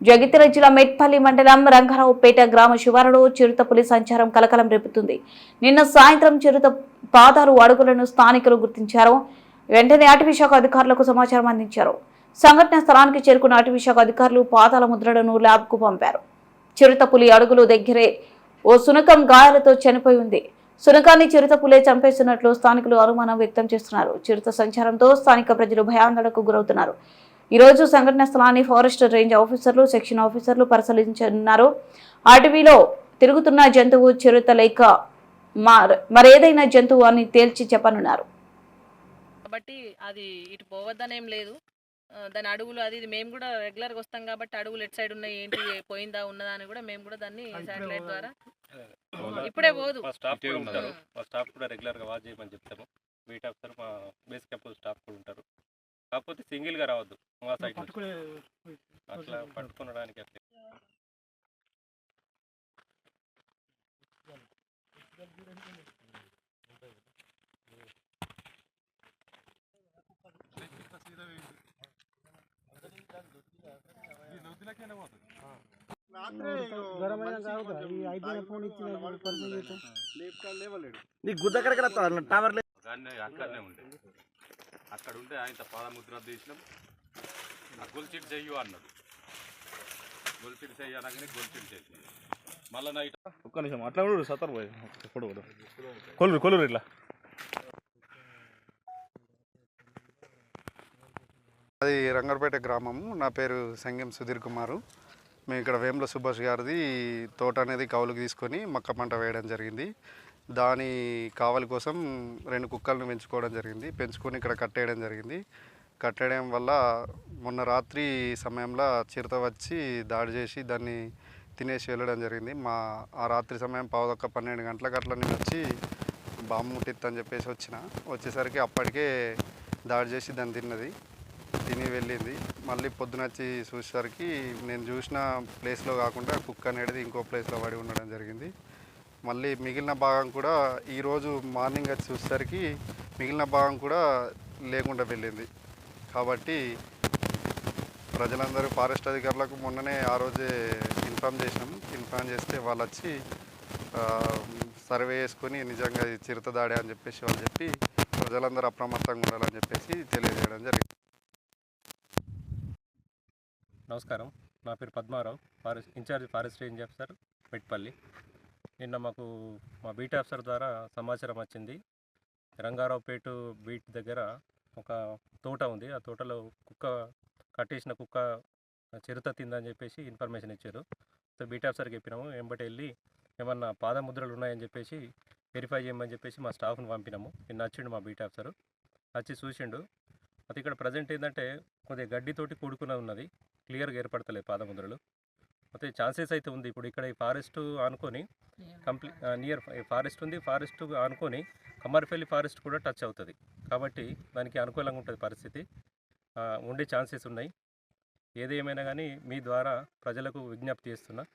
జగిత్యాల జిల్లా మెట్పల్లి మండలం రంగారావుపేట గ్రామ శివారులో చిరుతపులి సంచారం కలకలం రేపుతుంది. నిన్న సాయంత్రం చిరుత పాదాలు అడుగులను స్థానికులు గుర్తించారు. వెంటనే అటవీశాఖ అధికారులకు సమాచారం అందించారు. సంఘటన స్థలానికి చేరుకున్న అటవీశాఖ అధికారులు పాదాల ముద్రలను ల్యాబ్కు పంపారు. చిరుతపులి అడుగులు దగ్గరే ఓ శునకం గాయాలతో చనిపోయి ఉంది. శునకాన్ని చిరుతపులే చంపేస్తున్నట్లు స్థానికులు అనుమానం వ్యక్తం చేస్తున్నారు. చిరుత సంచారంతో స్థానిక ప్రజలు భయాందోళనకు గురవుతున్నారు. ఈ రోజు సంఘటన స్థలాన్ని ఫారెస్ట్ రేంజ్ ఆఫీసర్లు, సెక్షన్ ఆఫీసర్లు పరిశీలించనున్నారు. అటవీలో తిరుగుతున్న జంతువు చిరుత లేక మరేదైనా జంతువు అని తేల్చి చెప్పనున్నారు. కాబట్టి అది ఇటు పోవద్దనేం లేదు. దాని అడుగులు అది ఇది మేము కూడా రెగ్యులర్గా వస్తాం కాబట్టి అడుగులు ఎటు సైడ్ ఉన్నాయి, ఏంటి పోయిందా ఉన్నదా అని కూడా మేము కూడా దాన్ని శాటిలైట్ ద్వారా ఇప్పుడే పోదు. మా స్టాఫ్ కూడా ఉంటారు. మా స్టాఫ్ కూడా రెగ్యులర్గా వాచ్ చేయమని చెప్తాము. బీట్ ఆఫీసర్, మా బేస్ క్యాంప్ స్టాఫ్ కూడా ఉంటారు. కాకపోతే సింగిల్గా రావద్దు. మా సైడ్ అట్లా పట్టుకునడానికి అట్లా అక్కడనే ఉండే అక్కడ ఉంటే ఆయన పాదముద్ర తీసినాం. గొలుచిట్ చెయ్యు అన్నాడు. గొలుచిట్ చెయ్యనగానే గొలుచిట్ చేసి మళ్ళీ నైట్ ఒక్క నిమిషం అట్లా కూడా సతర్ పోయి కొలురు కొలురు ఇట్లా అది రంగారపేట గ్రామము. నా పేరు సంగం సుధీర్ కుమారు. మేము ఇక్కడ వేముల సుభాష్ గారిది తోట అనేది కౌలుకు తీసుకొని మక్క పంట వేయడం జరిగింది. దాని కావలి కోసం 2 కుక్కలను పెంచుకోవడం జరిగింది. పెంచుకొని ఇక్కడ కట్టేయడం జరిగింది. కట్టేయడం వల్ల మొన్న రాత్రి సమయంలో చిరుత వచ్చి దాడి చేసి దాన్ని తినేసి వెళ్ళడం జరిగింది. ఆ రాత్రి సమయం 11:12 గంటలకు అట్లా నేను వచ్చి బాంబు ముట్టిత్తని చెప్పేసి వచ్చేసరికి అప్పటికే దాడి చేసి దాన్ని తిని వెళ్ళింది. మళ్ళీ పొద్దున వచ్చి చూసేసరికి నేను చూసిన ప్లేస్లో కాకుండా కుక్క అనేది ఇంకో ప్లేస్లో పడి ఉండడం జరిగింది. మళ్ళీ మిగిలిన భాగం కూడా ఈరోజు మార్నింగ్ వచ్చి చూసేసరికి మిగిలిన భాగం కూడా లేకుండా వెళ్ళింది. కాబట్టి ప్రజలందరూ ఫారెస్ట్ అధికారులకు మొన్ననే ఆ రోజే ఇన్ఫామ్ చేస్తే వాళ్ళు వచ్చి సర్వే చేసుకొని నిజంగా చిరుత దాడి అని చెప్పేసి వాళ్ళు చెప్పి ప్రజలందరూ అప్రమత్తంగా ఉండాలని చెప్పేసి తెలియజేయడం జరిగింది. నమస్కారం. నా పేరు Padmarao, incharge forest range officer Metpalli. నిన్న మాకు మా బీట్ ఆఫీసర్ ద్వారా సమాచారం వచ్చింది. రంగారావుపేట బీట్ దగ్గర ఒక తోట ఉంది. ఆ తోటలో కట్టేసిన కుక్క చిరుత తిందని చెప్పేసి ఇన్ఫర్మేషన్ ఇచ్చారు. సో బీట్ ఆఫీసర్కి చెప్పినాము. వెంబటి వెళ్ళి ఏమన్నా పాదముద్రలు ఉన్నాయని చెప్పేసి వెరిఫై చేయమని చెప్పేసి మా స్టాఫ్ని పంపినాము. నిన్న వచ్చిండు మా బీట్ ఆఫీసర్, వచ్చి చూసిండు. అది ఇక్కడ ప్రజెంట్ ఏంటంటే కొద్దిగా గడ్డితోటి కూడుకుని ఉన్నది, క్లియర్గా ఏర్పడతలేదు పాదముద్రలు. అయితే ఛాన్సెస్ అయితే ఉంది. ఇప్పుడు ఇక్కడ ఈ ఫారెస్ట్ ఆనుకొని నియర్ ఫారెస్ట్ ఉంది. ఫారెస్ట్ ఆనుకొని కమ్మరిపల్లి ఫారెస్ట్ కూడా టచ్ అవుతుంది. కాబట్టి దానికి అనుకూలంగా ఉంటుంది పరిస్థితి, ఉండే ఛాన్సెస్ ఉన్నాయి. ఏదేమైనా కానీ మీ ద్వారా ప్రజలకు విజ్ఞప్తి చేస్తున్నా,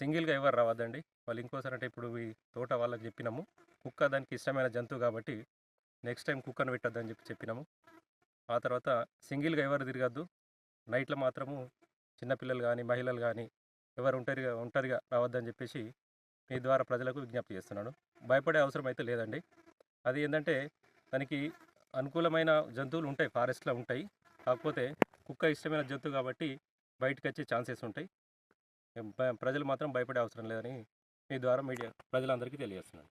సింగిల్గా ఎవరు రావద్దండి. వాళ్ళు ఇంకోసారి అంటే ఇప్పుడు ఈ తోట వాళ్ళకి చెప్పినాము, కుక్క దానికి ఇష్టమైన జంతువు కాబట్టి నెక్స్ట్ టైం కుక్కను పెట్టద్దని చెప్పినాము. ఆ తర్వాత సింగిల్గా ఎవరు తిరగద్దు. నైట్లో మాత్రము చిన్నపిల్లలు కానీ మహిళలు కానీ ఎవరు ఒంటరిగా రావద్దని చెప్పేసి మీ ద్వారా ప్రజలకు విజ్ఞప్తి చేస్తున్నాను. భయపడే అవసరం అయితే లేదండి. అది ఏంటంటే దానికి అనుకూలమైన జంతువులు ఉంటాయి, ఫారెస్ట్లో ఉంటాయి. కాకపోతే కుక్క ఇష్టమైన జంతువు కాబట్టి బయటకు వచ్చే ఛాన్సెస్ ఉంటాయి. ప్రజలు మాత్రం భయపడే అవసరం లేదని మీ ద్వారా మీడియా ప్రజలందరికీ తెలియజేస్తున్నాను.